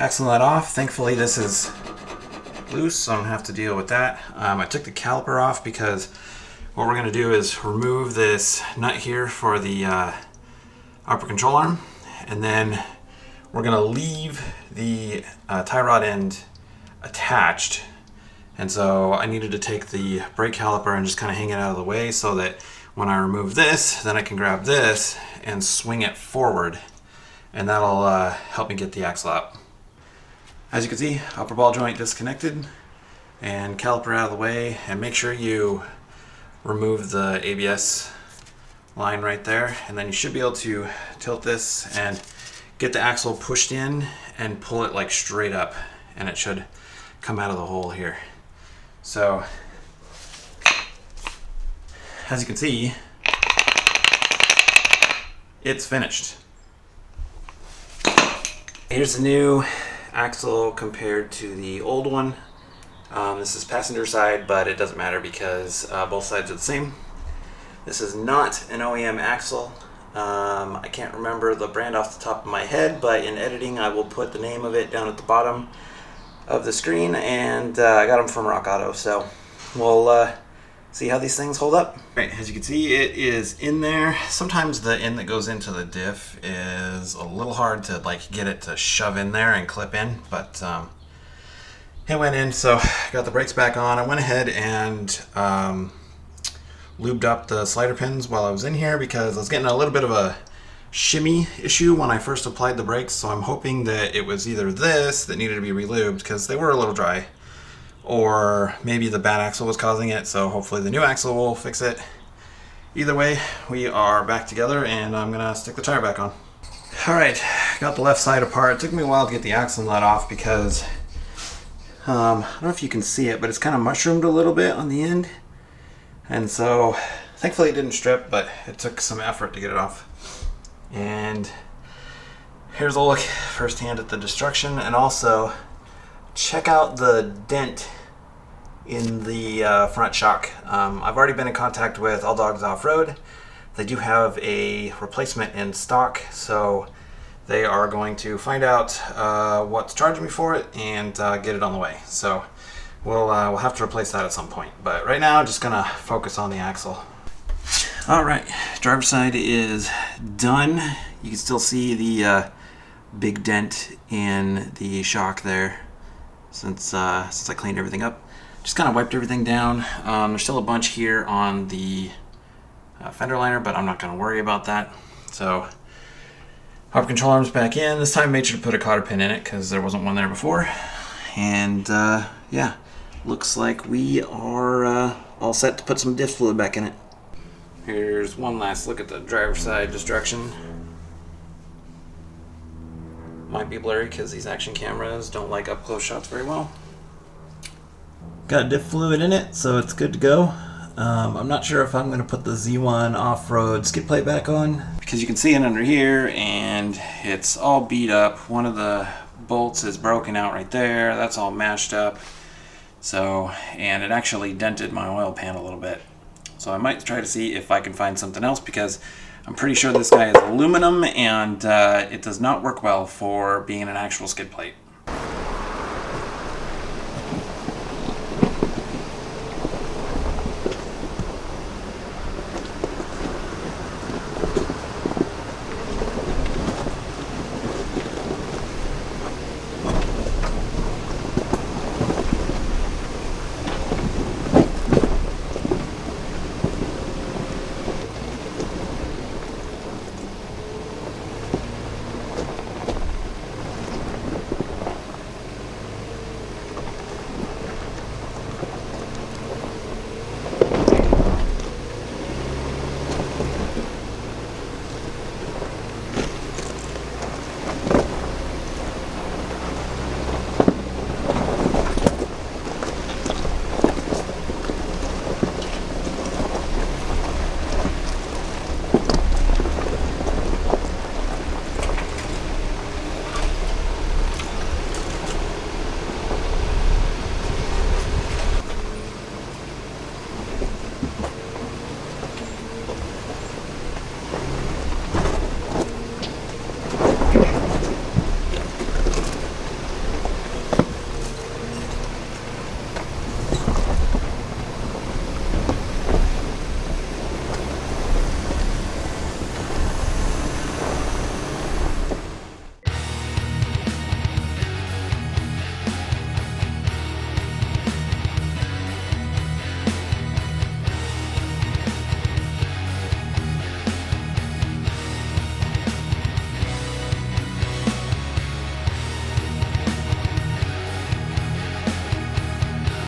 axle nut off. Thankfully this is loose, so I don't have to deal with that. I took the caliper off because what we're going to do is remove this nut here for the upper control arm, and then we're going to leave the tie rod end attached. And so I needed to take the brake caliper and just kind of hang it out of the way so that when I remove this, then I can grab this and swing it forward, and that'll help me get the axle out. As you can see, upper ball joint disconnected and caliper out of the way, and make sure you remove the ABS line right there, and then you should be able to tilt this and get the axle pushed in and pull it like straight up, and it should come out of the hole here. So as you can see, it's finished. Here's the new axle compared to the old one. This is passenger side, but it doesn't matter because both sides are the same. This is not an OEM axle. I can't remember the brand off the top of my head, but in editing I will put the name of it down at the bottom of the screen, and I got them from Rock Auto, so we'll see how these things hold up. Right, as you can see, it is in there. Sometimes the end that goes into the diff is a little hard to like get it to shove in there and clip in, but it went in. So got the brakes back on. I went ahead and lubed up the slider pins while I was in here because I was getting a little bit of a shimmy issue when I first applied the brakes, so I'm hoping that it was either this that needed to be relubed because they were a little dry, or maybe the bad axle was causing it, so hopefully the new axle will fix it. Either way, we are back together and I'm gonna stick the tire back on. Alright, got the left side apart. It took me a while to get the axle nut off because I don't know if you can see it, but it's kind of mushroomed a little bit on the end, and so thankfully it didn't strip, but it took some effort to get it off. And here's a look firsthand at the destruction, and also check out the dent in the front shock. I've already been in contact with AllDogs Offroad. They do have a replacement in stock, so they are going to find out what's charging me for it and get it on the way. So we'll have to replace that at some point. But right now I'm just gonna focus on the axle. Alright, driver's side is done. You can still see the big dent in the shock there since I cleaned everything up. Just kind of wiped everything down. There's still a bunch here on the fender liner, but I'm not going to worry about that. So upper control arm's back in. This time I made sure to put a cotter pin in it because there wasn't one there before. And yeah, looks like we are all set to put some diff fluid back in it. Here's one last look at the driver's side destruction. Might be blurry because these action cameras don't like up close shots very well. Got diff fluid in it, so it's good to go. I'm not sure if I'm going to put the Z1 off-road skid plate back on because you can see it under here and it's all beat up. One of the bolts is broken out right there. That's all mashed up. So, and it actually dented my oil pan a little bit. So I might try to see if I can find something else because I'm pretty sure this guy is aluminum and it does not work well for being an actual skid plate.